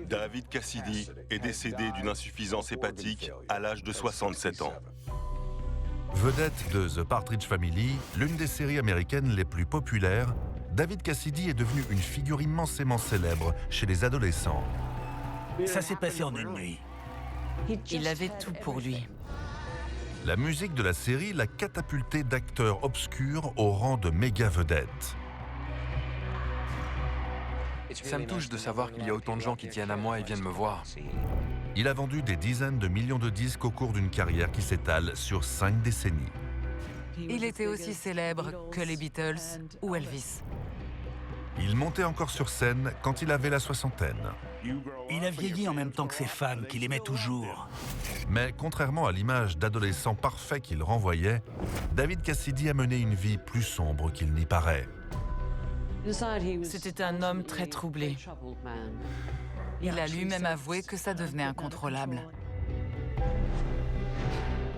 David Cassidy est décédé d'une insuffisance hépatique à l'âge de 67 ans. Vedette de The Partridge Family, l'une des séries américaines les plus populaires, David Cassidy est devenu une figure immensément célèbre chez les adolescents. Ça s'est passé en une nuit. Il avait tout pour lui. La musique de la série l'a catapulté d'acteur obscur au rang de méga vedette. Ça me touche de savoir qu'il y a autant de gens qui tiennent à moi et viennent me voir. Il a vendu des dizaines de millions de disques au cours d'une carrière qui s'étale sur 5 décennies. Il était aussi célèbre que les Beatles ou Elvis. Il montait encore sur scène quand il avait la soixantaine. Il a vieilli en même temps que ses fans, qu'il aimait toujours. Mais contrairement à l'image d'adolescent parfait qu'il renvoyait, David Cassidy a mené une vie plus sombre qu'il n'y paraît. C'était un homme très troublé. Il a lui-même avoué que ça devenait incontrôlable.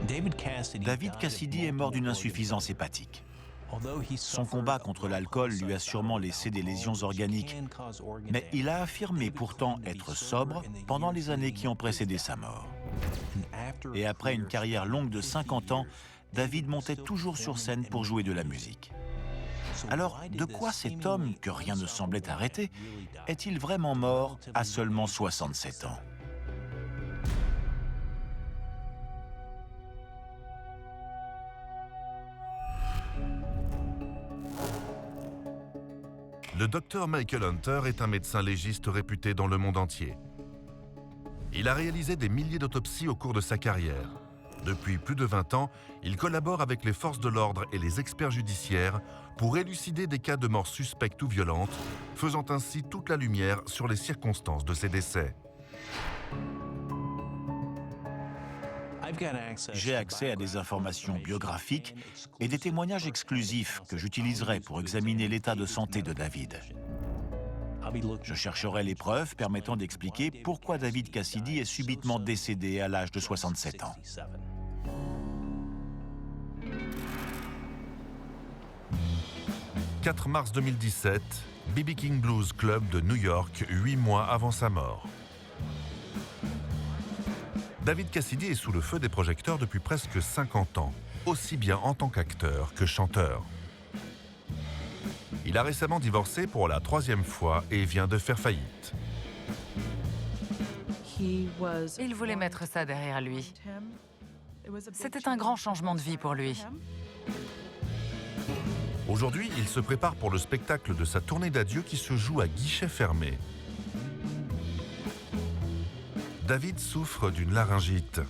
David Cassidy est mort d'une insuffisance hépatique. Son combat contre l'alcool lui a sûrement laissé des lésions organiques, mais il a affirmé pourtant être sobre pendant les années qui ont précédé sa mort. Et après une carrière longue de 50 ans, David montait toujours sur scène pour jouer de la musique. Alors, de quoi cet homme, que rien ne semblait arrêter, est-il vraiment mort à seulement 67 ans ? Le docteur Michael Hunter est un médecin légiste réputé dans le monde entier. Il a réalisé des milliers d'autopsies au cours de sa carrière. Depuis plus de 20 ans, il collabore avec les forces de l'ordre et les experts judiciaires pour élucider des cas de mort suspectes ou violentes, faisant ainsi toute la lumière sur les circonstances de ces décès. J'ai accès à des informations biographiques et des témoignages exclusifs que j'utiliserai pour examiner l'état de santé de David. Je chercherai les preuves permettant d'expliquer pourquoi David Cassidy est subitement décédé à l'âge de 67 ans. « 4 mars 2017, B.B. King Blues Club de New York, 8 mois avant sa mort. David Cassidy est sous le feu des projecteurs depuis presque 50 ans, aussi bien en tant qu'acteur que chanteur. Il a récemment divorcé pour la 3e fois et vient de faire faillite. Il voulait mettre ça derrière lui. C'était un grand changement de vie pour lui. Aujourd'hui, il se prépare pour le spectacle de sa tournée d'adieu qui se joue à guichet fermé. David souffre d'une laryngite.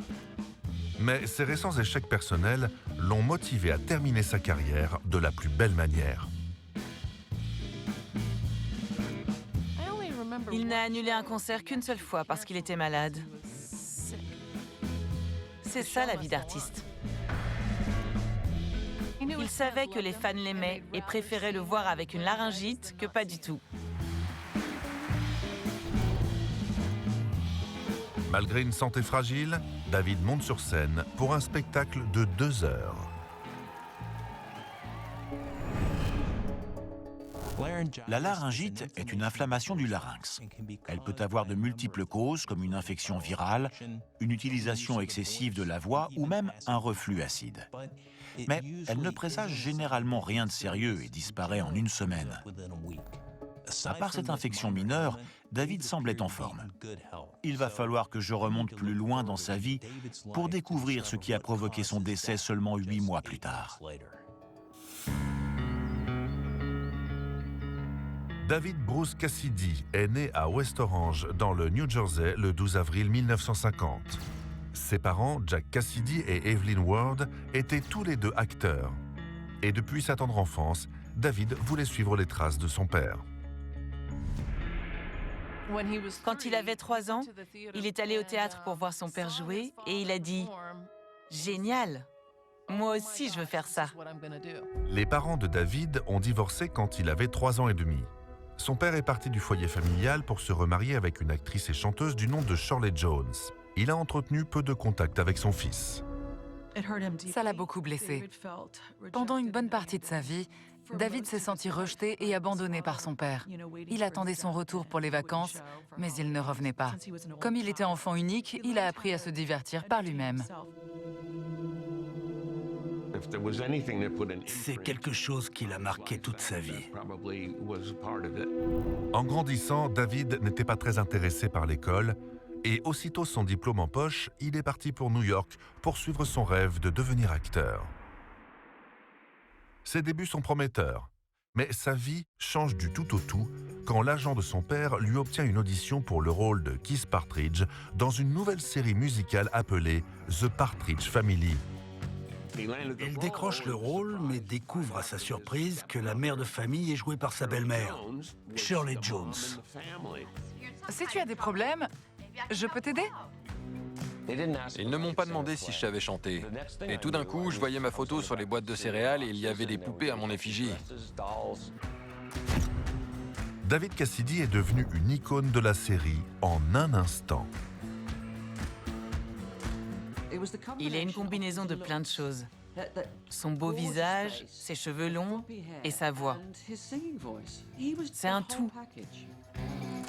Mais ses récents échecs personnels l'ont motivé à terminer sa carrière de la plus belle manière. Il n'a annulé un concert qu'une seule fois parce qu'il était malade. C'est ça la vie d'artiste. Il savait que les fans l'aimaient et préféraient le voir avec une laryngite que pas du tout. Malgré une santé fragile, David monte sur scène pour un spectacle de 2 heures. La laryngite est une inflammation du larynx. Elle peut avoir de multiples causes comme une infection virale, une utilisation excessive de la voix ou même un reflux acide. Mais elle ne présage généralement rien de sérieux et disparaît en une semaine. À part cette infection mineure, David semble être en forme. Il va falloir que je remonte plus loin dans sa vie pour découvrir ce qui a provoqué son décès seulement 8 mois plus tard. David Bruce Cassidy est né à West Orange, dans le New Jersey, le 12 avril 1950. Ses parents, Jack Cassidy et Evelyn Ward, étaient tous les deux acteurs. Et depuis sa tendre enfance, David voulait suivre les traces de son père. Quand il avait 3 ans, il est allé au théâtre pour voir son père jouer et il a dit « Génial! Moi aussi, je veux faire ça. » Les parents de David ont divorcé quand il avait 3 ans et demi. Son père est parti du foyer familial pour se remarier avec une actrice et chanteuse du nom de Shirley Jones. Il a entretenu peu de contact avec son fils. Ça l'a beaucoup blessé. Pendant une bonne partie de sa vie, David s'est senti rejeté et abandonné par son père. Il attendait son retour pour les vacances, mais il ne revenait pas. Comme il était enfant unique, il a appris à se divertir par lui-même. C'est quelque chose qui l'a marqué toute sa vie. En grandissant, David n'était pas très intéressé par l'école et aussitôt son diplôme en poche, il est parti pour New York pour suivre son rêve de devenir acteur. Ses débuts sont prometteurs, mais sa vie change du tout au tout quand l'agent de son père lui obtient une audition pour le rôle de Keith Partridge dans une nouvelle série musicale appelée The Partridge Family. Il décroche le rôle, mais découvre à sa surprise que la mère de famille est jouée par sa belle-mère, Shirley Jones. Si tu as des problèmes, je peux t'aider? Ils ne m'ont pas demandé si je savais chanter. Et tout d'un coup, je voyais ma photo sur les boîtes de céréales et il y avait des poupées à mon effigie. David Cassidy est devenu une icône de la série en un instant. Il a une combinaison de plein de choses. Son beau visage, ses cheveux longs et sa voix. C'est un tout.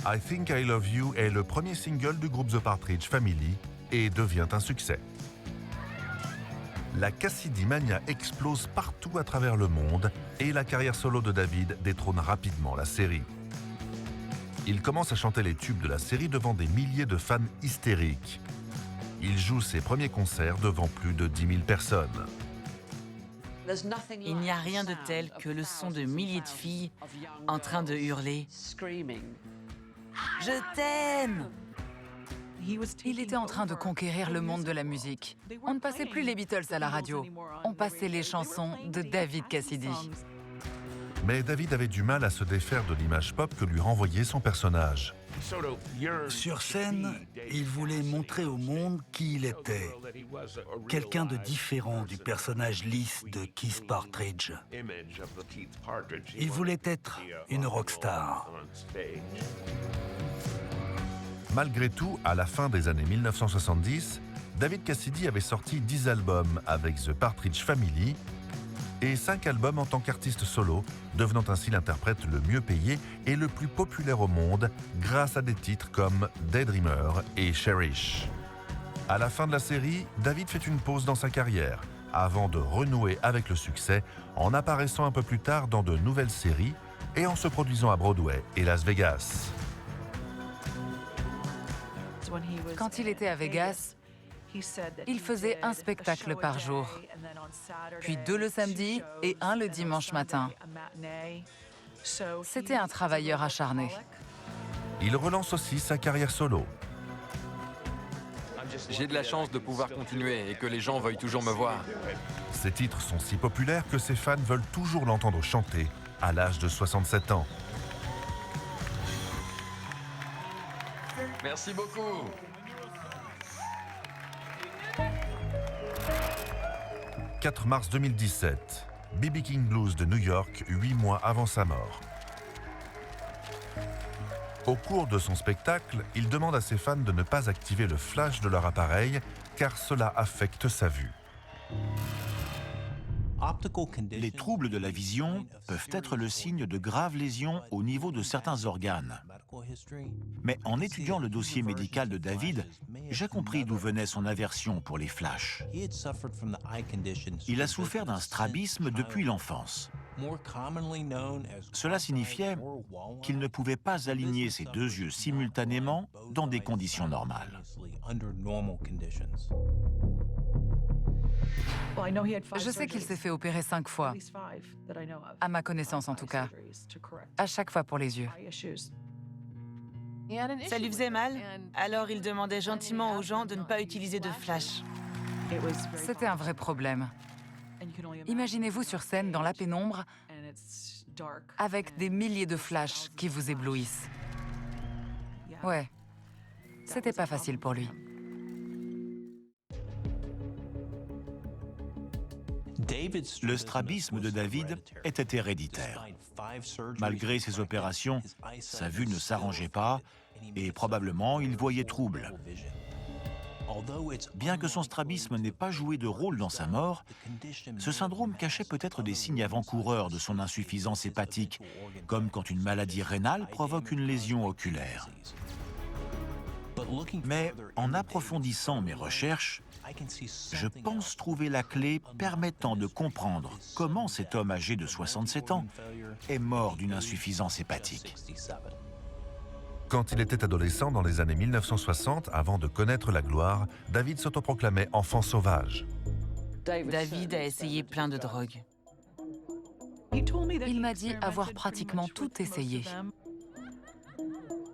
I Think I Love You est le premier single du groupe The Partridge Family et devient un succès. La Cassidy Mania explose partout à travers le monde et la carrière solo de David détrône rapidement la série. Il commence à chanter les tubes de la série devant des milliers de fans hystériques. Il joue ses premiers concerts devant plus de 10 000 personnes. Il n'y a rien de tel que le son de milliers de filles en train de hurler « Je t'aime !» Il était en train de conquérir le monde de la musique. On ne passait plus les Beatles à la radio. On passait les chansons de David Cassidy. Mais David avait du mal à se défaire de l'image pop que lui renvoyait son personnage. Sur scène, il voulait montrer au monde qui il était. Quelqu'un de différent du personnage lisse de Keith Partridge. Il voulait être une rockstar. Malgré tout, à la fin des années 1970, David Cassidy avait sorti 10 albums avec The Partridge Family et 5 albums en tant qu'artiste solo, devenant ainsi l'interprète le mieux payé et le plus populaire au monde grâce à des titres comme Daydreamer et Cherish. À la fin de la série, David fait une pause dans sa carrière avant de renouer avec le succès en apparaissant un peu plus tard dans de nouvelles séries et en se produisant à Broadway et Las Vegas. Quand il était à Vegas, il faisait un spectacle par jour, puis 2 le samedi et 1 le dimanche matin. C'était un travailleur acharné. Il relance aussi sa carrière solo. J'ai de la chance de pouvoir continuer et que les gens veuillent toujours me voir. Ses titres sont si populaires que ses fans veulent toujours l'entendre chanter à l'âge de 67 ans. Merci beaucoup. « 4 mars 2017, B.B. King Blues de New York, 8 mois avant sa mort. Au cours de son spectacle, il demande à ses fans de ne pas activer le flash de leur appareil car cela affecte sa vue. Les troubles de la vision peuvent être le signe de graves lésions au niveau de certains organes. Mais en étudiant le dossier médical de David, j'ai compris d'où venait son aversion pour les flashs. Il a souffert d'un strabisme depuis l'enfance. Cela signifiait qu'il ne pouvait pas aligner ses 2 yeux simultanément dans des conditions normales. Je sais qu'il s'est fait opérer 5 fois, à ma connaissance en tout cas, à chaque fois pour les yeux. Ça lui faisait mal, alors il demandait gentiment aux gens de ne pas utiliser de flash. C'était un vrai problème. Imaginez-vous sur scène dans la pénombre avec des milliers de flashs qui vous éblouissent. Ouais, c'était pas facile pour lui. Le strabisme de David était héréditaire. Malgré ses opérations, sa vue ne s'arrangeait pas et probablement il voyait trouble. Bien que son strabisme n'ait pas joué de rôle dans sa mort, ce syndrome cachait peut-être des signes avant-coureurs de son insuffisance hépatique, comme quand une maladie rénale provoque une lésion oculaire. Mais en approfondissant mes recherches, je pense trouver la clé permettant de comprendre comment cet homme âgé de 67 ans est mort d'une insuffisance hépatique. Quand il était adolescent dans les années 1960, avant de connaître la gloire, David s'autoproclamait enfant sauvage. David a essayé plein de drogues. Il m'a dit avoir pratiquement tout essayé.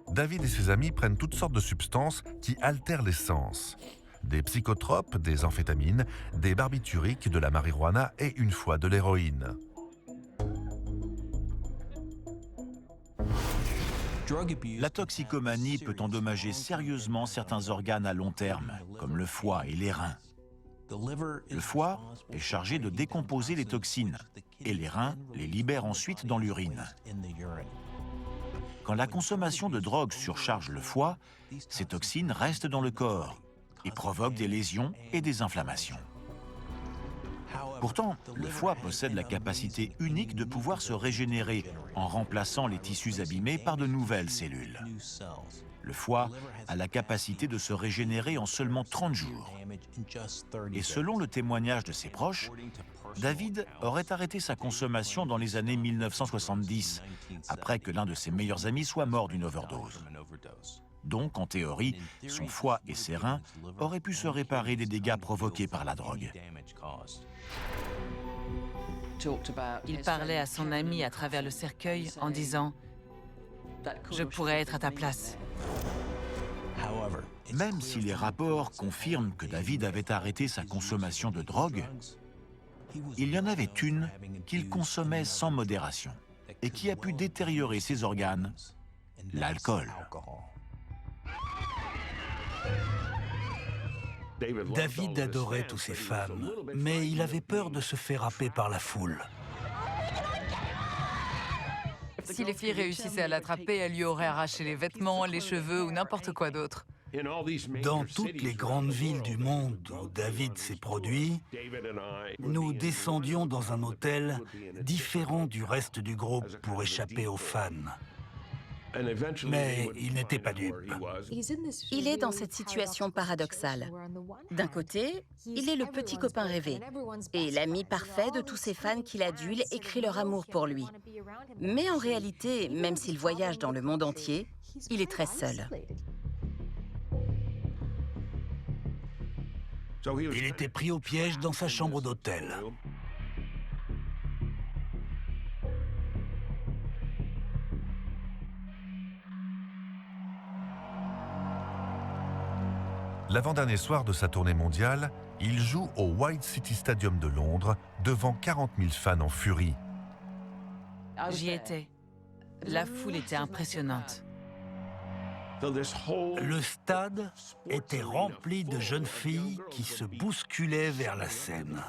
David et ses amis prennent toutes sortes de substances qui altèrent les sens. Des psychotropes, des amphétamines, des barbituriques, de la marijuana et une fois de l'héroïne. La toxicomanie peut endommager sérieusement certains organes à long terme, comme le foie et les reins. Le foie est chargé de décomposer les toxines et les reins les libèrent ensuite dans l'urine. Quand la consommation de drogue surcharge le foie, ces toxines restent dans le corps et provoquent des lésions et des inflammations. Pourtant, le foie possède la capacité unique de pouvoir se régénérer en remplaçant les tissus abîmés par de nouvelles cellules. Le foie a la capacité de se régénérer en seulement 30 jours. Et selon le témoignage de ses proches, David aurait arrêté sa consommation dans les années 1970, après que l'un de ses meilleurs amis soit mort d'une overdose. Donc, en théorie, son foie et ses reins auraient pu se réparer des dégâts provoqués par la drogue. Il parlait à son ami à travers le cercueil en disant « Je pourrais être à ta place ». Même si les rapports confirment que David avait arrêté sa consommation de drogue, il y en avait une qu'il consommait sans modération et qui a pu détériorer ses organes, l'alcool. David adorait toutes ces femmes, mais il avait peur de se faire happer par la foule. Si les filles réussissaient à l'attraper, elles lui auraient arraché les vêtements, les cheveux ou n'importe quoi d'autre. Dans toutes les grandes villes du monde où David s'est produit, nous descendions dans un hôtel différent du reste du groupe pour échapper aux fans. Mais il n'était pas dupe. Il est dans cette situation paradoxale. D'un côté, il est le petit copain rêvé et l'ami parfait de tous ses fans qu'il adule et crient leur amour pour lui. Mais en réalité, même s'il voyage dans le monde entier, il est très seul. Il était pris au piège dans sa chambre d'hôtel. L'avant-dernier soir de sa tournée mondiale, il joue au White City Stadium de Londres devant 40 000 fans en furie. J'y étais. La foule était impressionnante. Le stade était rempli de jeunes filles qui se bousculaient vers la scène.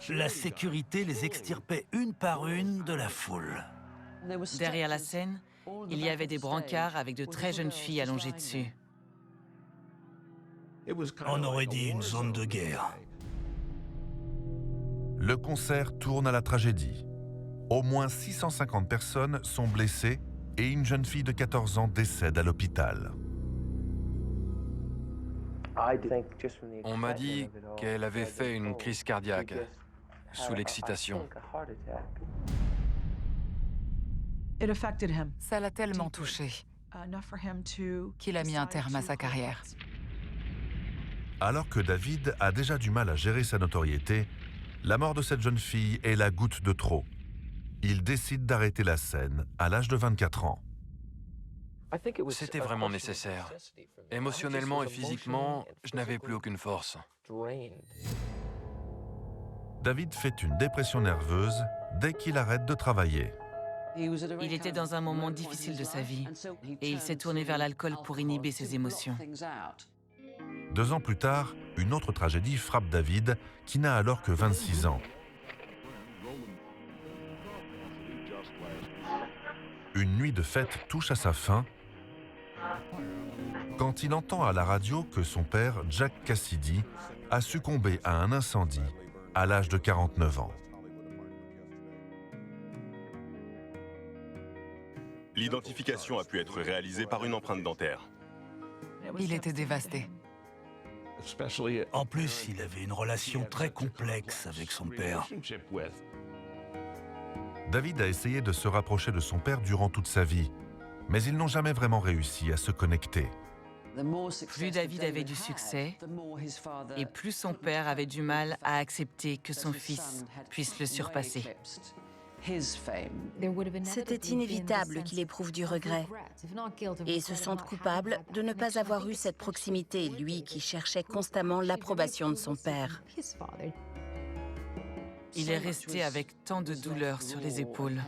La sécurité les extirpait une par une de la foule. Derrière la scène, il y avait des brancards avec de très jeunes filles allongées dessus. On aurait dit une zone de guerre. Le concert tourne à la tragédie. Au moins 650 personnes sont blessées et une jeune fille de 14 ans décède à l'hôpital. On m'a dit qu'elle avait fait une crise cardiaque sous l'excitation. Ça l'a tellement touché qu'il a mis un terme à sa carrière. Alors que David a déjà du mal à gérer sa notoriété, la mort de cette jeune fille est la goutte de trop. Il décide d'arrêter la scène à l'âge de 24 ans. C'était vraiment nécessaire. Émotionnellement et physiquement, je n'avais plus aucune force. David fait une dépression nerveuse dès qu'il arrête de travailler. Il était dans un moment difficile de sa vie et il s'est tourné vers l'alcool pour inhiber ses émotions. 2 ans plus tard, une autre tragédie frappe David, qui n'a alors que 26 ans. Une nuit de fête touche à sa fin quand il entend à la radio que son père, Jack Cassidy, a succombé à un incendie à l'âge de 49 ans. L'identification a pu être réalisée par une empreinte dentaire. Il était dévasté. En plus, il avait une relation très complexe avec son père. David a essayé de se rapprocher de son père durant toute sa vie, mais ils n'ont jamais vraiment réussi à se connecter. Plus David avait du succès, et plus son père avait du mal à accepter que son fils puisse le surpasser. C'était inévitable qu'il éprouve du regret et se sente coupable de ne pas avoir eu cette proximité, lui qui cherchait constamment l'approbation de son père. Il est resté avec tant de douleur sur les épaules.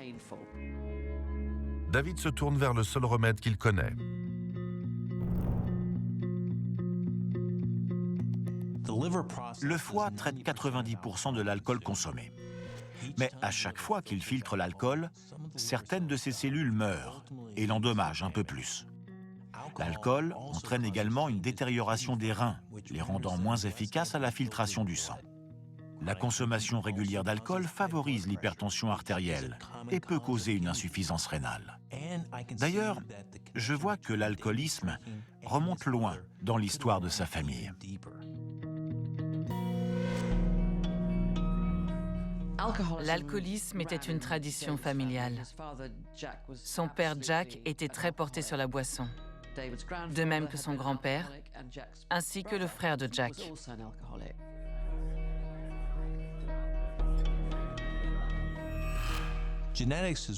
David se tourne vers le seul remède qu'il connaît. Le foie traite 90% de l'alcool consommé. Mais à chaque fois qu'il filtre l'alcool, certaines de ses cellules meurent et l'endommagent un peu plus. L'alcool entraîne également une détérioration des reins, les rendant moins efficaces à la filtration du sang. La consommation régulière d'alcool favorise l'hypertension artérielle et peut causer une insuffisance rénale. D'ailleurs, je vois que l'alcoolisme remonte loin dans l'histoire de sa famille. L'alcoolisme était une tradition familiale. Son père Jack était très porté sur la boisson, de même que son grand-père, ainsi que le frère de Jack.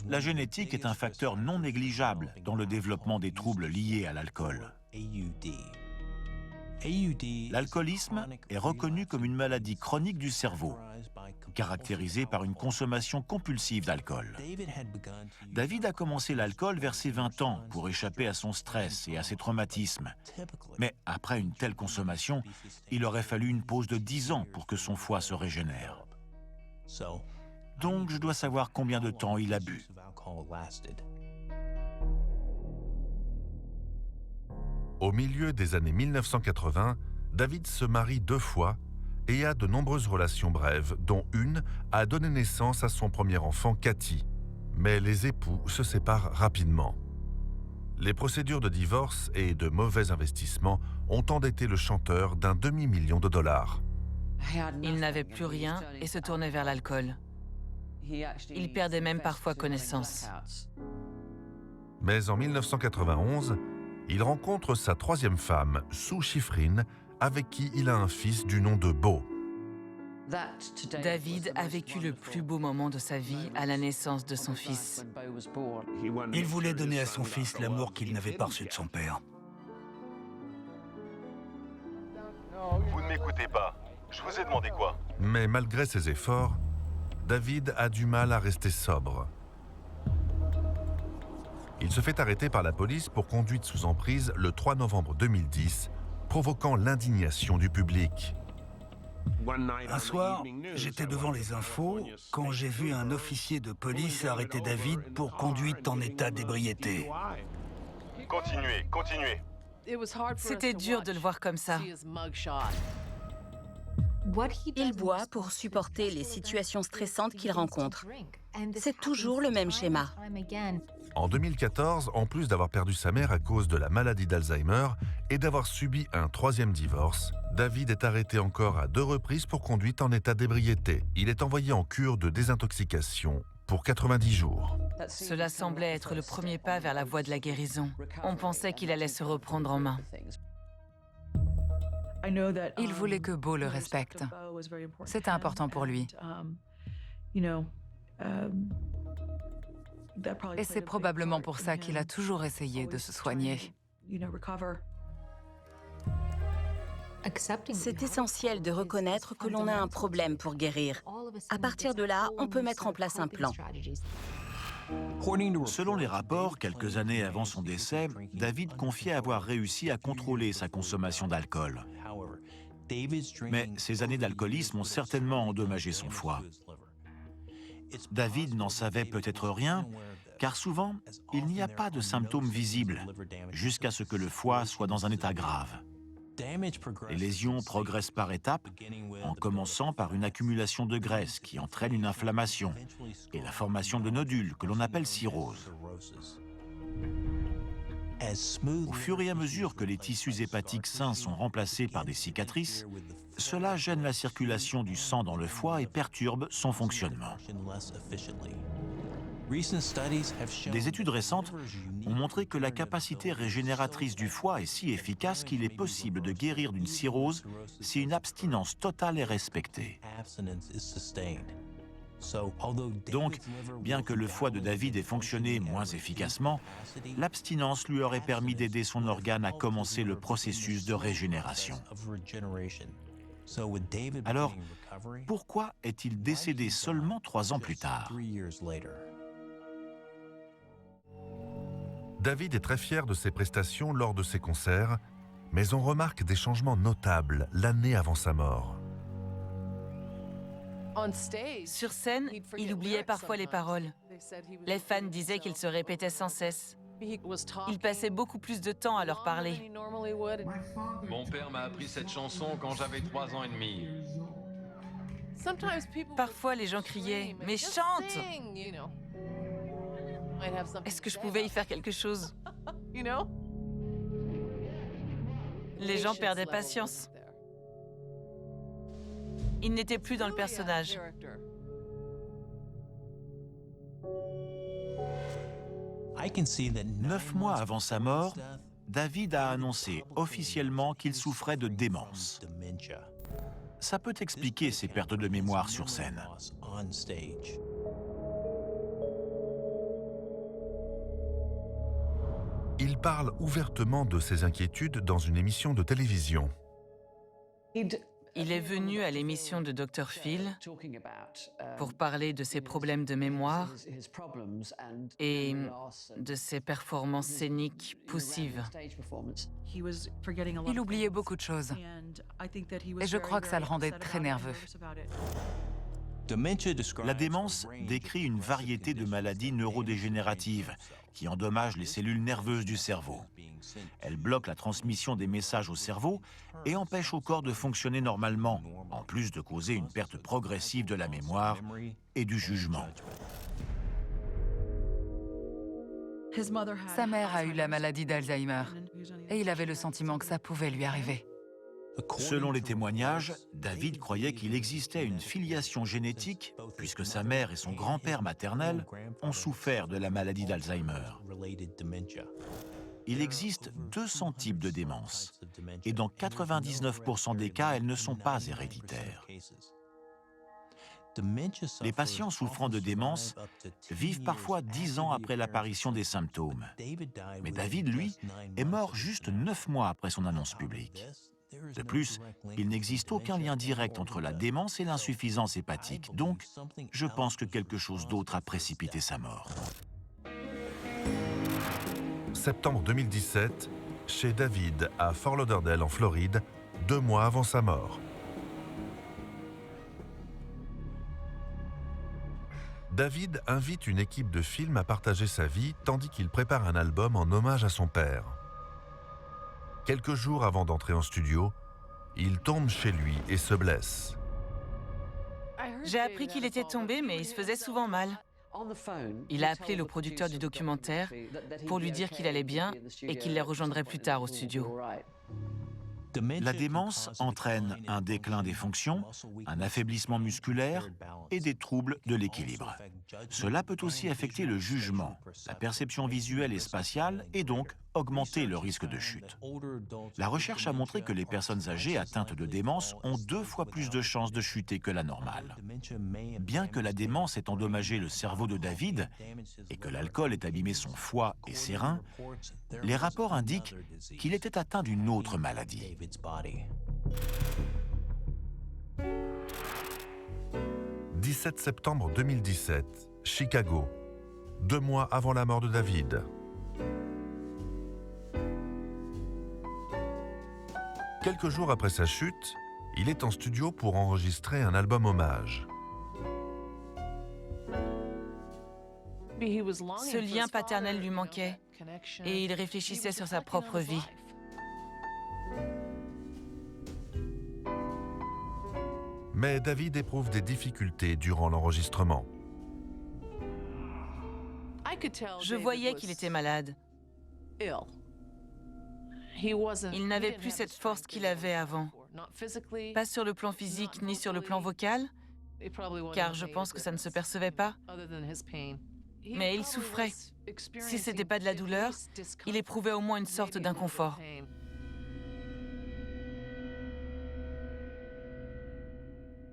La génétique est un facteur non négligeable dans le développement des troubles liés à l'alcool. L'alcoolisme est reconnu comme une maladie chronique du cerveau, caractérisée par une consommation compulsive d'alcool. David a commencé l'alcool vers ses 20 ans pour échapper à son stress et à ses traumatismes. Mais après une telle consommation, il aurait fallu une pause de 10 ans pour que son foie se régénère. Donc je dois savoir combien de temps il a bu. Au milieu des années 1980, David se marie 2 fois et a de nombreuses relations brèves, dont une a donné naissance à son premier enfant, Cathy. Mais les époux se séparent rapidement. Les procédures de divorce et de mauvais investissements ont endetté le chanteur d'un demi-million de dollars. Il n'avait plus rien et se tournait vers l'alcool. Il perdait même parfois connaissance. Mais en 1991, il rencontre sa 3e femme, Sue Schifrin, avec qui il a un fils du nom de Beau. David a vécu le plus beau moment de sa vie à la naissance de son fils. Il voulait donner à son fils l'amour qu'il n'avait pas reçu de son père. Vous ne m'écoutez pas. Je vous ai demandé quoi? Mais malgré ses efforts, David a du mal à rester sobre. Il se fait arrêter par la police pour conduite sous emprise le 3 novembre 2010, provoquant l'indignation du public. Un soir, j'étais devant les infos quand j'ai vu un officier de police arrêter David pour conduite en état d'ébriété. Continuez, continuez. C'était dur de le voir comme ça. Il boit pour supporter les situations stressantes qu'il rencontre. C'est toujours le même schéma. En 2014, en plus d'avoir perdu sa mère à cause de la maladie d'Alzheimer et d'avoir subi un 3e divorce, David est arrêté encore à 2 reprises pour conduite en état d'ébriété. Il est envoyé en cure de désintoxication pour 90 jours. Cela semblait être le premier pas vers la voie de la guérison. On pensait qu'il allait se reprendre en main. Il voulait que Beau le respecte. C'était important pour lui. Et c'est probablement pour ça qu'il a toujours essayé de se soigner. C'est essentiel de reconnaître que l'on a un problème pour guérir. À partir de là, on peut mettre en place un plan. Selon les rapports, quelques années avant son décès, David confiait avoir réussi à contrôler sa consommation d'alcool. Mais ces années d'alcoolisme ont certainement endommagé son foie. David n'en savait peut-être rien, Car souvent, il n'y a pas de symptômes visibles jusqu'à ce que le foie soit dans un état grave. Les lésions progressent par étapes, en commençant par une accumulation de graisse qui entraîne une inflammation et la formation de nodules que l'on appelle cirrhose. Au fur et à mesure que les tissus hépatiques sains sont remplacés par des cicatrices, cela gêne la circulation du sang dans le foie et perturbe son fonctionnement. Des études récentes ont montré que la capacité régénératrice du foie est si efficace qu'il est possible de guérir d'une cirrhose si une abstinence totale est respectée. Donc, bien que le foie de David ait fonctionné moins efficacement, l'abstinence lui aurait permis d'aider son organe à commencer le processus de régénération. Alors, pourquoi est-il décédé seulement 3 ans plus tard? David est très fier de ses prestations lors de ses concerts, mais on remarque des changements notables l'année avant sa mort. Sur scène, il oubliait parfois les paroles. Les fans disaient qu'il se répétait sans cesse. Il passait beaucoup plus de temps à leur parler. Mon père m'a appris cette chanson quand j'avais 3 ans et demi. Parfois, les gens criaient « Mais chante !» Est-ce que je pouvais y faire quelque chose? Les gens perdaient patience. Il n'était plus dans le personnage. Neuf mois avant sa mort, David a annoncé officiellement qu'il souffrait de démence. Ça peut expliquer ses pertes de mémoire sur scène. Il parle ouvertement de ses inquiétudes dans une émission de télévision. Il est venu à l'émission de Dr. Phil pour parler de ses problèmes de mémoire et de ses performances scéniques poussives. Il oubliait beaucoup de choses. Et je crois que ça le rendait très nerveux. La démence décrit une variété de maladies neurodégénératives qui endommagent les cellules nerveuses du cerveau. Elle bloque la transmission des messages au cerveau et empêche au corps de fonctionner normalement, en plus de causer une perte progressive de la mémoire et du jugement. Sa mère a eu la maladie d'Alzheimer et il avait le sentiment que ça pouvait lui arriver. Selon les témoignages, David croyait qu'il existait une filiation génétique puisque sa mère et son grand-père maternel ont souffert de la maladie d'Alzheimer. Il existe 200 types de démence et dans 99% des cas, elles ne sont pas héréditaires. Les patients souffrant de démence vivent parfois 10 ans après l'apparition des symptômes. Mais David, lui, est mort juste 9 mois après son annonce publique. De plus, il n'existe aucun lien direct entre la démence et l'insuffisance hépatique, donc je pense que quelque chose d'autre a précipité sa mort. Septembre 2017, chez David à Fort Lauderdale en Floride, 2 mois avant sa mort. David invite une équipe de films à partager sa vie tandis qu'il prépare un album en hommage à son père. Quelques jours avant d'entrer en studio, il tombe chez lui et se blesse. J'ai appris qu'il était tombé, mais il se faisait souvent mal. Il a appelé le producteur du documentaire pour lui dire qu'il allait bien et qu'il les rejoindrait plus tard au studio. La démence entraîne un déclin des fonctions, un affaiblissement musculaire et des troubles de l'équilibre. Cela peut aussi affecter le jugement, la perception visuelle et spatiale et donc augmenter le risque de chute. La recherche a montré que les personnes âgées atteintes de démence ont 2 fois plus de chances de chuter que la normale. Bien que la démence ait endommagé le cerveau de David et que l'alcool ait abîmé son foie et ses reins, les rapports indiquent qu'il était atteint d'une autre maladie. 17 septembre 2017, Chicago, 2 mois avant la mort de David. Quelques jours après sa chute, il est en studio pour enregistrer un album hommage. Ce lien paternel lui manquait et il réfléchissait sur sa propre vie. Mais David éprouve des difficultés durant l'enregistrement. Je voyais qu'il était malade. Il n'avait plus cette force qu'il avait avant. Pas sur le plan physique ni sur le plan vocal, car je pense que ça ne se percevait pas. Mais il souffrait. Si ce n'était pas de la douleur, il éprouvait au moins une sorte d'inconfort.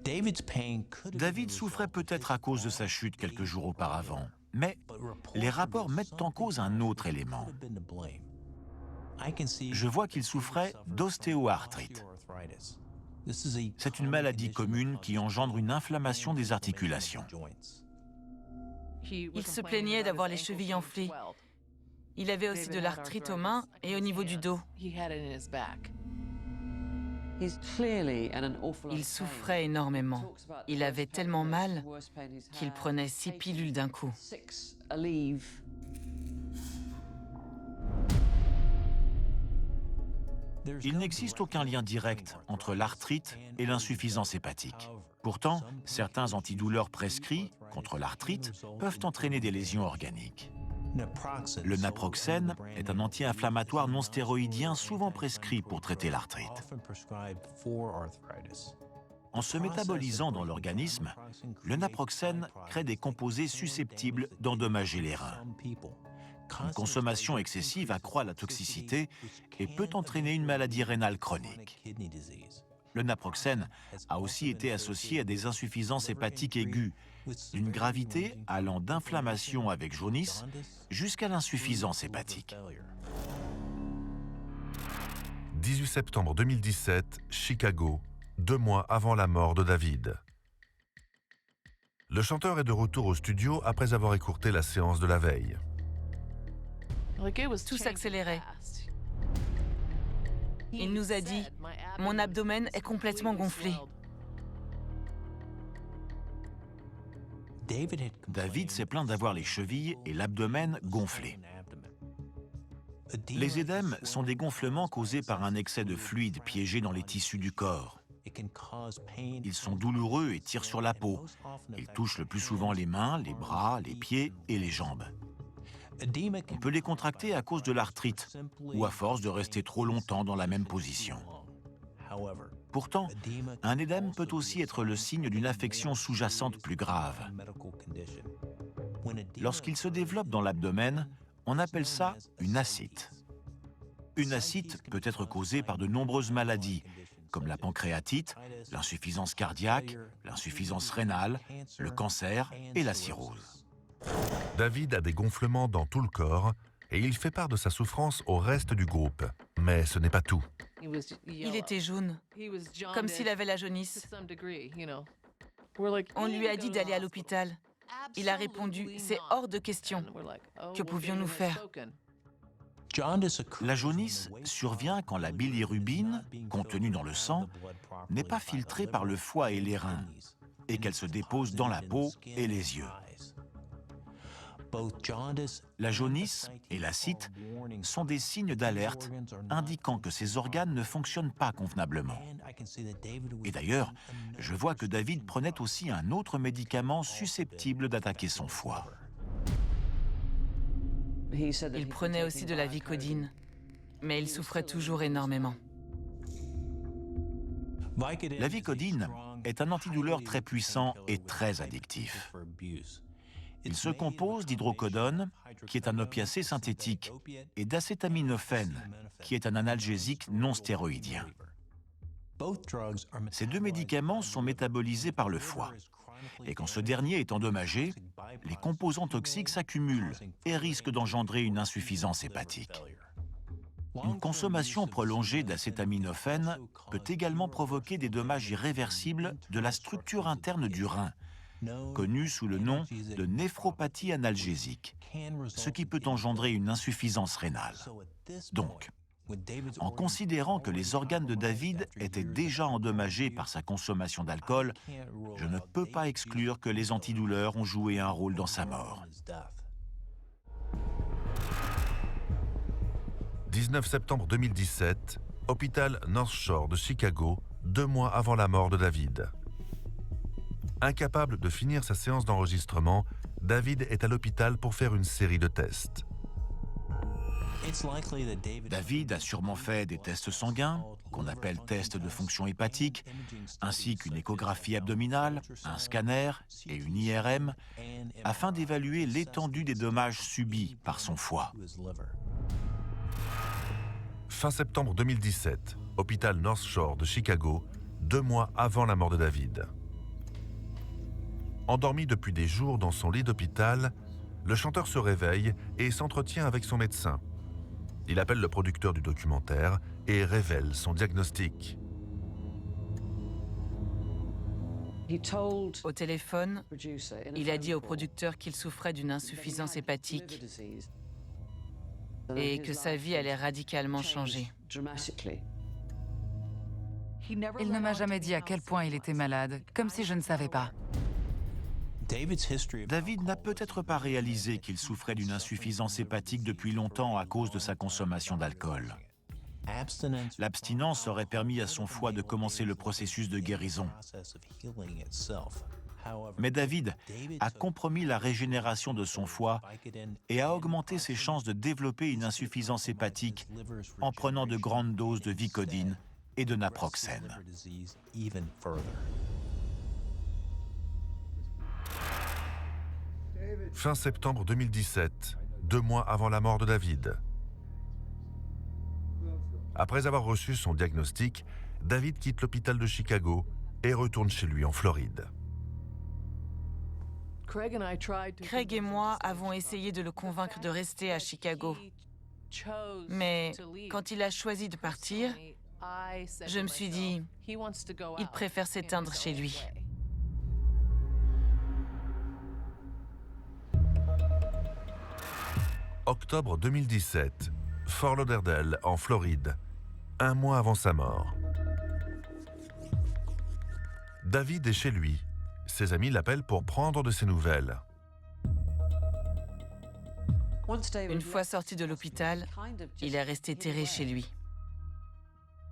David souffrait peut-être à cause de sa chute quelques jours auparavant, mais les rapports mettent en cause un autre élément. Je vois qu'il souffrait d'ostéoarthrite. C'est une maladie commune qui engendre une inflammation des articulations. Il se plaignait d'avoir les chevilles enflées. Il avait aussi de l'arthrite aux mains et au niveau du dos. Il souffrait énormément. Il avait tellement mal qu'il prenait 6 pilules d'un coup. Il n'existe aucun lien direct entre l'arthrite et l'insuffisance hépatique. Pourtant, certains antidouleurs prescrits contre l'arthrite peuvent entraîner des lésions organiques. Le naproxène est un anti-inflammatoire non stéroïdien souvent prescrit pour traiter l'arthrite. En se métabolisant dans l'organisme, le naproxène crée des composés susceptibles d'endommager les reins. Une consommation excessive accroît la toxicité et peut entraîner une maladie rénale chronique. Le naproxène a aussi été associé à des insuffisances hépatiques aiguës, d'une gravité allant d'inflammation avec jaunisse jusqu'à l'insuffisance hépatique. 18 septembre 2017, Chicago, 2 mois avant la mort de David. Le chanteur est de retour au studio après avoir écourté la séance de la veille. Tout s'accélérait. Il nous a dit « Mon abdomen est complètement gonflé ». David s'est plaint d'avoir les chevilles et l'abdomen gonflés. Les œdèmes sont des gonflements causés par un excès de fluide piégé dans les tissus du corps. Ils sont douloureux et tirent sur la peau. Ils touchent le plus souvent les mains, les bras, les pieds et les jambes. On peut les contracter à cause de l'arthrite ou à force de rester trop longtemps dans la même position. Pourtant, un édème peut aussi être le signe d'une affection sous-jacente plus grave. Lorsqu'il se développe dans l'abdomen, on appelle ça une ascite. Une ascite peut être causée par de nombreuses maladies, comme la pancréatite, l'insuffisance cardiaque, l'insuffisance rénale, le cancer et la cirrhose. David a des gonflements dans tout le corps et il fait part de sa souffrance au reste du groupe. Mais ce n'est pas tout. Il était jaune, comme s'il avait la jaunisse. On lui a dit d'aller à l'hôpital. Il a répondu « C'est hors de question. Que pouvions-nous faire ?» La jaunisse survient quand la bilirubine, contenue dans le sang, n'est pas filtrée par le foie et les reins, et qu'elle se dépose dans la peau et les yeux. La jaunisse et l'ascite sont des signes d'alerte indiquant que ces organes ne fonctionnent pas convenablement. Et d'ailleurs, je vois que David prenait aussi un autre médicament susceptible d'attaquer son foie. Il prenait aussi de la Vicodine, mais il souffrait toujours énormément. La Vicodine est un antidouleur très puissant et très addictif. Il se compose d'hydrocodone, qui est un opiacé synthétique, et d'acétaminophène, qui est un analgésique non stéroïdien. Ces deux médicaments sont métabolisés par le foie. Et quand ce dernier est endommagé, les composants toxiques s'accumulent et risquent d'engendrer une insuffisance hépatique. Une consommation prolongée d'acétaminophène peut également provoquer des dommages irréversibles de la structure interne du rein, connue sous le nom de néphropathie analgésique, ce qui peut engendrer une insuffisance rénale. Donc, en considérant que les organes de David étaient déjà endommagés par sa consommation d'alcool, je ne peux pas exclure que les antidouleurs ont joué un rôle dans sa mort. 19 septembre 2017, hôpital North Shore de Chicago, 2 mois avant la mort de David. Incapable de finir sa séance d'enregistrement, David est à l'hôpital pour faire une série de tests. David a sûrement fait des tests sanguins, qu'on appelle tests de fonction hépatique, ainsi qu'une échographie abdominale, un scanner et une IRM, afin d'évaluer l'étendue des dommages subis par son foie. Fin septembre 2017, hôpital North Shore de Chicago, 2 mois avant la mort de David. Endormi depuis des jours dans son lit d'hôpital, le chanteur se réveille et s'entretient avec son médecin. Il appelle le producteur du documentaire et révèle son diagnostic. Au téléphone, il a dit au producteur qu'il souffrait d'une insuffisance hépatique et que sa vie allait radicalement changer. Il ne m'a jamais dit à quel point il était malade, comme si je ne savais pas. David n'a peut-être pas réalisé qu'il souffrait d'une insuffisance hépatique depuis longtemps à cause de sa consommation d'alcool. L'abstinence aurait permis à son foie de commencer le processus de guérison. Mais David a compromis la régénération de son foie et a augmenté ses chances de développer une insuffisance hépatique en prenant de grandes doses de Vicodin et de naproxène. Fin septembre 2017, 2 mois avant la mort de David. Après avoir reçu son diagnostic, David quitte l'hôpital de Chicago et retourne chez lui en Floride. Craig et moi avons essayé de le convaincre de rester à Chicago. Mais quand il a choisi de partir, je me suis dit, il préfère s'éteindre chez lui. Octobre 2017, Fort Lauderdale, en Floride, 1 mois avant sa mort. David est chez lui. Ses amis l'appellent pour prendre de ses nouvelles. Une fois sorti de l'hôpital, il est resté terré chez lui.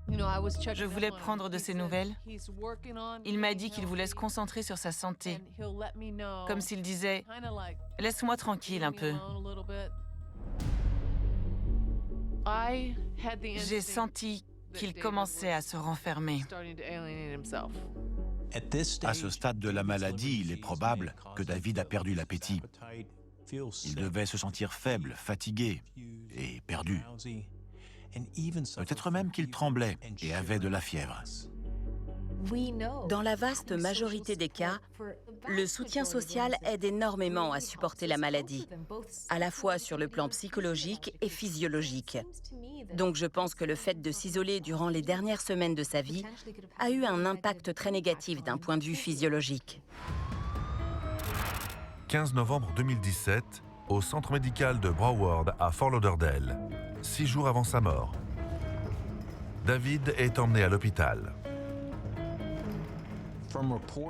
Je voulais prendre de ses nouvelles. Il m'a dit qu'il voulait se concentrer sur sa santé, comme s'il disait « Laisse-moi tranquille un peu ». J'ai senti qu'il commençait à se renfermer. À ce stade de la maladie, il est probable que David a perdu l'appétit. Il devait se sentir faible, fatigué et perdu. Peut-être même qu'il tremblait et avait de la fièvre. Dans la vaste majorité des cas, le soutien social aide énormément à supporter la maladie, à la fois sur le plan psychologique et physiologique. Donc je pense que le fait de s'isoler durant les dernières semaines de sa vie a eu un impact très négatif d'un point de vue physiologique. 15 novembre 2017, au centre médical de Broward à Fort Lauderdale, 6 jours avant sa mort. David est emmené à l'hôpital.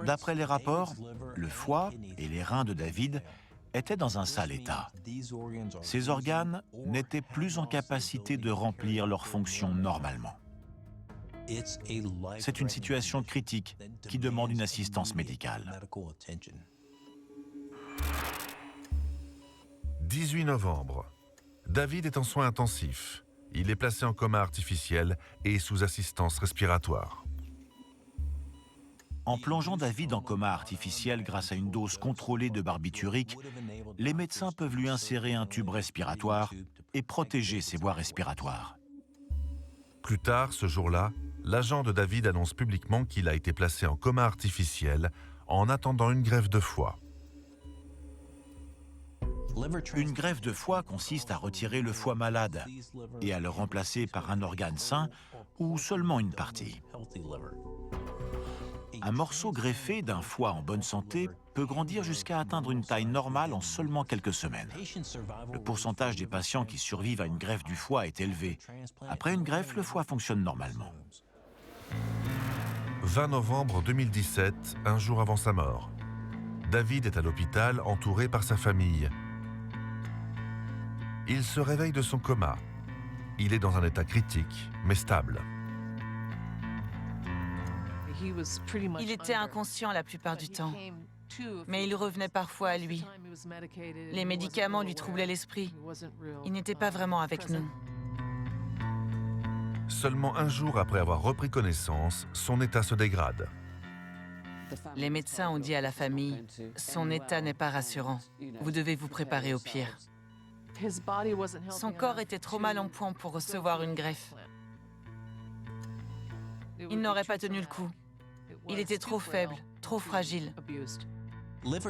D'après les rapports, le foie et les reins de David étaient dans un sale état. Ses organes n'étaient plus en capacité de remplir leurs fonctions normalement. C'est une situation critique qui demande une assistance médicale. 18 novembre. David est en soins intensifs. Il est placé en coma artificiel et sous assistance respiratoire. En plongeant David en coma artificiel grâce à une dose contrôlée de barbiturique, les médecins peuvent lui insérer un tube respiratoire et protéger ses voies respiratoires. Plus tard, ce jour-là, l'agent de David annonce publiquement qu'il a été placé en coma artificiel en attendant une greffe de foie. Une greffe de foie consiste à retirer le foie malade et à le remplacer par un organe sain ou seulement une partie. Un morceau greffé d'un foie en bonne santé peut grandir jusqu'à atteindre une taille normale en seulement quelques semaines. Le pourcentage des patients qui survivent à une greffe du foie est élevé. Après une greffe, le foie fonctionne normalement. 20 novembre 2017, un jour avant sa mort. David est à l'hôpital entouré par sa famille. Il se réveille de son coma. Il est dans un état critique, mais stable. Il était inconscient la plupart du temps, mais il revenait parfois à lui. Les médicaments lui troublaient l'esprit. Il n'était pas vraiment avec nous. Seulement un jour après avoir repris connaissance, son état se dégrade. Les médecins ont dit à la famille, « Son état n'est pas rassurant. Vous devez vous préparer au pire. » Son corps était trop mal en point pour recevoir une greffe. Il n'aurait pas tenu le coup. Il était trop faible, trop fragile.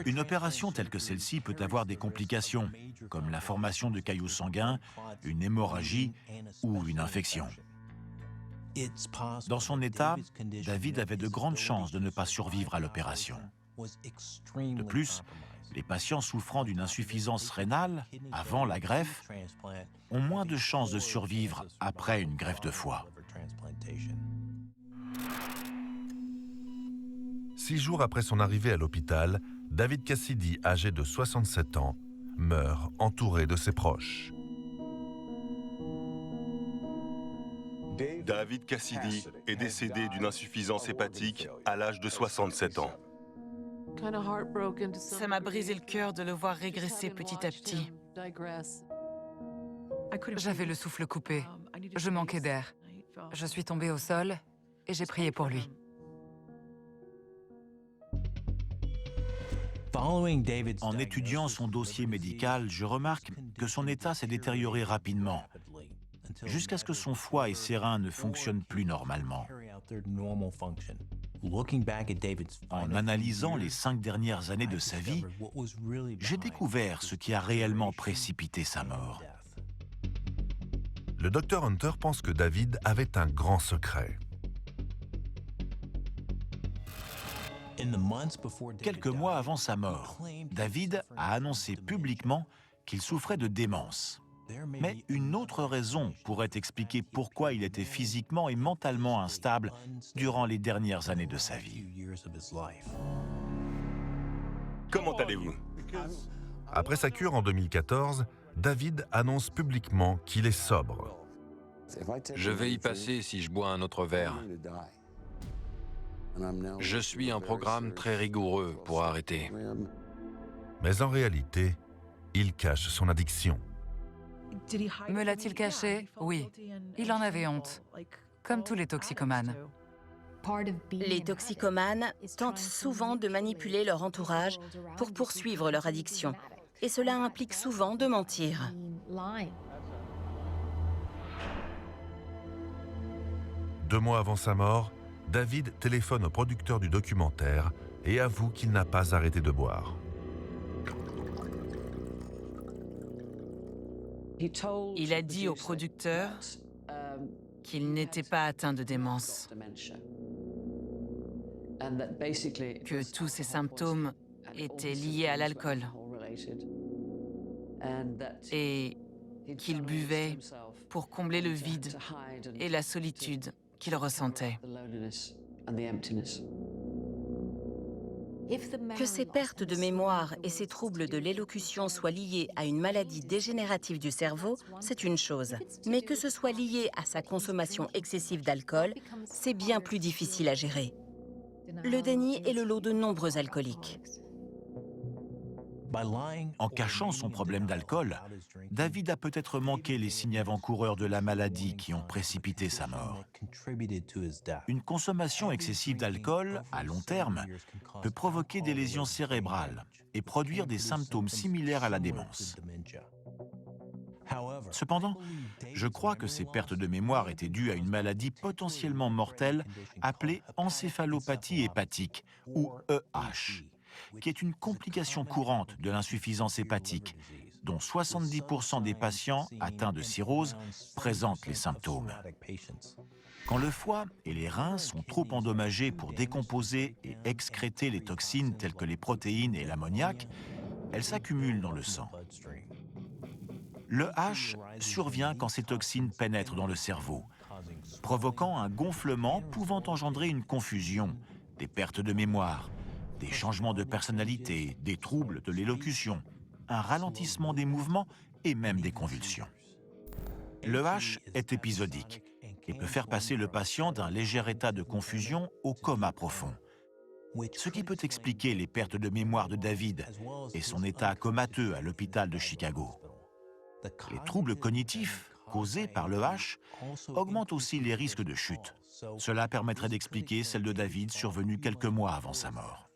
Une opération telle que celle-ci peut avoir des complications, comme la formation de caillots sanguins, une hémorragie ou une infection. Dans son état, David avait de grandes chances de ne pas survivre à l'opération. De plus, les patients souffrant d'une insuffisance rénale avant la greffe ont moins de chances de survivre après une greffe de foie. 6 jours après son arrivée à l'hôpital, David Cassidy, âgé de 67 ans, meurt entouré de ses proches. David Cassidy est décédé d'une insuffisance hépatique à l'âge de 67 ans. Ça m'a brisé le cœur de le voir régresser petit à petit. J'avais le souffle coupé. Je manquais d'air. Je suis tombée au sol et j'ai prié pour lui. En étudiant son dossier médical, je remarque que son état s'est détérioré rapidement, jusqu'à ce que son foie et ses reins ne fonctionnent plus normalement. En analysant les 5 dernières années de sa vie, j'ai découvert ce qui a réellement précipité sa mort. Le docteur Hunter pense que David avait un grand secret. Quelques mois avant sa mort, David a annoncé publiquement qu'il souffrait de démence. Mais une autre raison pourrait expliquer pourquoi il était physiquement et mentalement instable durant les dernières années de sa vie. Comment allez-vous? Après sa cure en 2014, David annonce publiquement qu'il est sobre. Je vais y passer si je bois un autre verre. Je suis un programme très rigoureux pour arrêter. Mais en réalité, il cache son addiction. Me l'a-t-il caché? Oui. Il en avait honte, comme tous les toxicomanes. Les toxicomanes tentent souvent de manipuler leur entourage pour poursuivre leur addiction. Et cela implique souvent de mentir. 2 mois avant sa mort, David téléphone au producteur du documentaire et avoue qu'il n'a pas arrêté de boire. Il a dit au producteur qu'il n'était pas atteint de démence, que tous ses symptômes étaient liés à l'alcool et qu'il buvait pour combler le vide et la solitude qu'il ressentait. Que ces pertes de mémoire et ces troubles de l'élocution soient liés à une maladie dégénérative du cerveau, c'est une chose. Mais que ce soit lié à sa consommation excessive d'alcool, c'est bien plus difficile à gérer. Le déni est le lot de nombreux alcooliques. En cachant son problème d'alcool, David a peut-être manqué les signes avant-coureurs de la maladie qui ont précipité sa mort. Une consommation excessive d'alcool, à long terme, peut provoquer des lésions cérébrales et produire des symptômes similaires à la démence. Cependant, je crois que ces pertes de mémoire étaient dues à une maladie potentiellement mortelle appelée encéphalopathie hépatique, ou EH, qui est une complication courante de l'insuffisance hépatique, dont 70% des patients atteints de cirrhose présentent les symptômes. Quand le foie et les reins sont trop endommagés pour décomposer et excréter les toxines telles que les protéines et l'ammoniac, elles s'accumulent dans le sang. Le H survient quand ces toxines pénètrent dans le cerveau, provoquant un gonflement pouvant engendrer une confusion, des pertes de mémoire, des changements de personnalité, des troubles de l'élocution, un ralentissement des mouvements et même des convulsions. Le H est épisodique et peut faire passer le patient d'un léger état de confusion au coma profond, ce qui peut expliquer les pertes de mémoire de David et son état comateux à l'hôpital de Chicago. Les troubles cognitifs causés par le H augmentent aussi les risques de chute. Cela permettrait d'expliquer celle de David survenue quelques mois avant sa mort.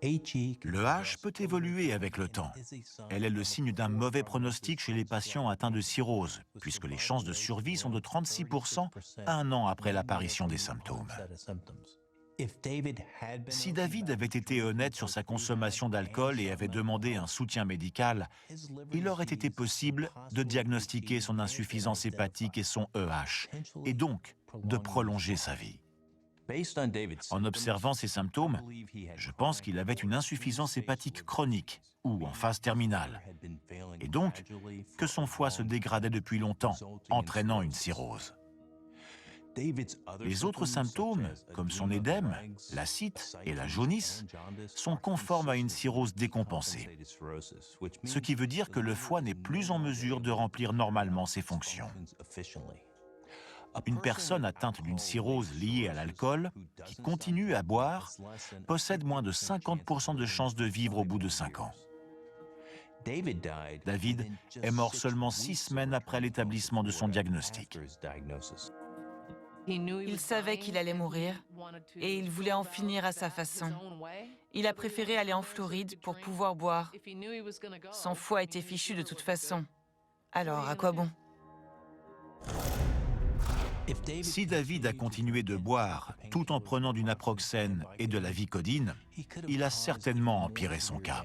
Le H peut évoluer avec le temps. Elle est le signe d'un mauvais pronostic chez les patients atteints de cirrhose, puisque les chances de survie sont de 36% un an après l'apparition des symptômes. Si David avait été honnête sur sa consommation d'alcool et avait demandé un soutien médical, il aurait été possible de diagnostiquer son insuffisance hépatique et son EH, et donc de prolonger sa vie. En observant ces symptômes, je pense qu'il avait une insuffisance hépatique chronique ou en phase terminale, et donc que son foie se dégradait depuis longtemps, entraînant une cirrhose. Les autres symptômes, comme son édème, la cite et la jaunisse, sont conformes à une cirrhose décompensée, ce qui veut dire que le foie n'est plus en mesure de remplir normalement ses fonctions. Une personne atteinte d'une cirrhose liée à l'alcool, qui continue à boire, possède moins de 50% de chances de vivre au bout de 5 ans. David est mort seulement 6 semaines après l'établissement de son diagnostic. Il savait qu'il allait mourir et il voulait en finir à sa façon. Il a préféré aller en Floride pour pouvoir boire. Son foie était fichu de toute façon. Alors, à quoi bon? Si David a continué de boire tout en prenant du naproxène et de la Vicodine, il a certainement empiré son cas.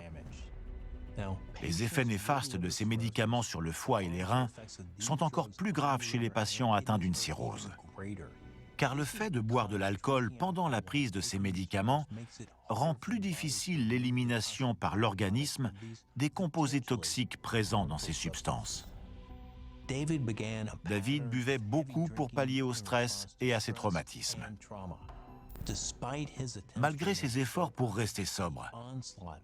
Les effets néfastes de ces médicaments sur le foie et les reins sont encore plus graves chez les patients atteints d'une cirrhose. Car le fait de boire de l'alcool pendant la prise de ces médicaments rend plus difficile l'élimination par l'organisme des composés toxiques présents dans ces substances. David buvait beaucoup pour pallier au stress et à ses traumatismes. Malgré ses efforts pour rester sobre,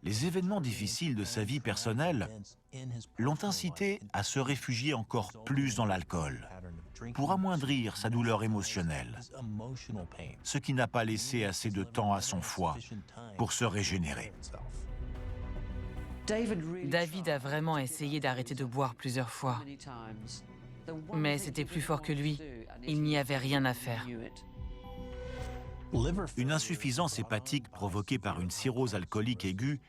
les événements difficiles de sa vie personnelle l'ont incité à se réfugier encore plus dans l'alcool, pour amoindrir sa douleur émotionnelle, ce qui n'a pas laissé assez de temps à son foie pour se régénérer. David a vraiment essayé d'arrêter de boire plusieurs fois. Mais c'était plus fort que lui. Il n'y avait rien à faire. Une insuffisance hépatique provoquée par une cirrhose alcoolique aiguë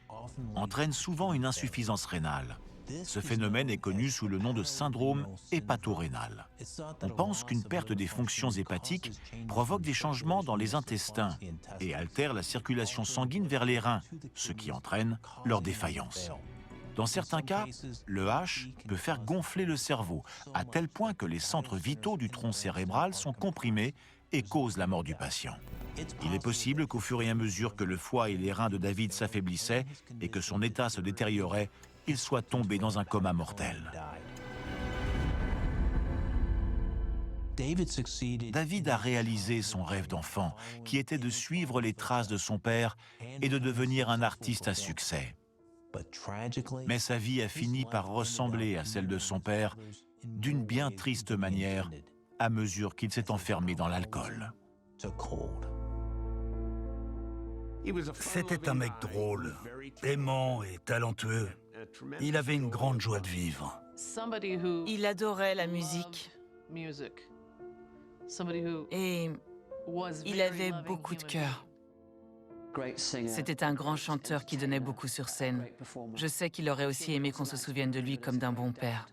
entraîne souvent une insuffisance rénale. Ce phénomène est connu sous le nom de syndrome hépato-rénal. On pense qu'une perte des fonctions hépatiques provoque des changements dans les intestins et altère la circulation sanguine vers les reins, ce qui entraîne leur défaillance. Dans certains cas, le H peut faire gonfler le cerveau, à tel point que les centres vitaux du tronc cérébral sont comprimés et causent la mort du patient. Il est possible qu'au fur et à mesure que le foie et les reins de David s'affaiblissaient et que son état se détériorait, il soit tombé dans un coma mortel. David a réalisé son rêve d'enfant, qui était de suivre les traces de son père et de devenir un artiste à succès. Mais sa vie a fini par ressembler à celle de son père d'une bien triste manière à mesure qu'il s'est enfermé dans l'alcool. C'était un mec drôle, aimant et talentueux. Il avait une grande joie de vivre. Il adorait la musique et il avait beaucoup de cœur. C'était un grand chanteur qui donnait beaucoup sur scène. Je sais qu'il aurait aussi aimé qu'on se souvienne de lui comme d'un bon père.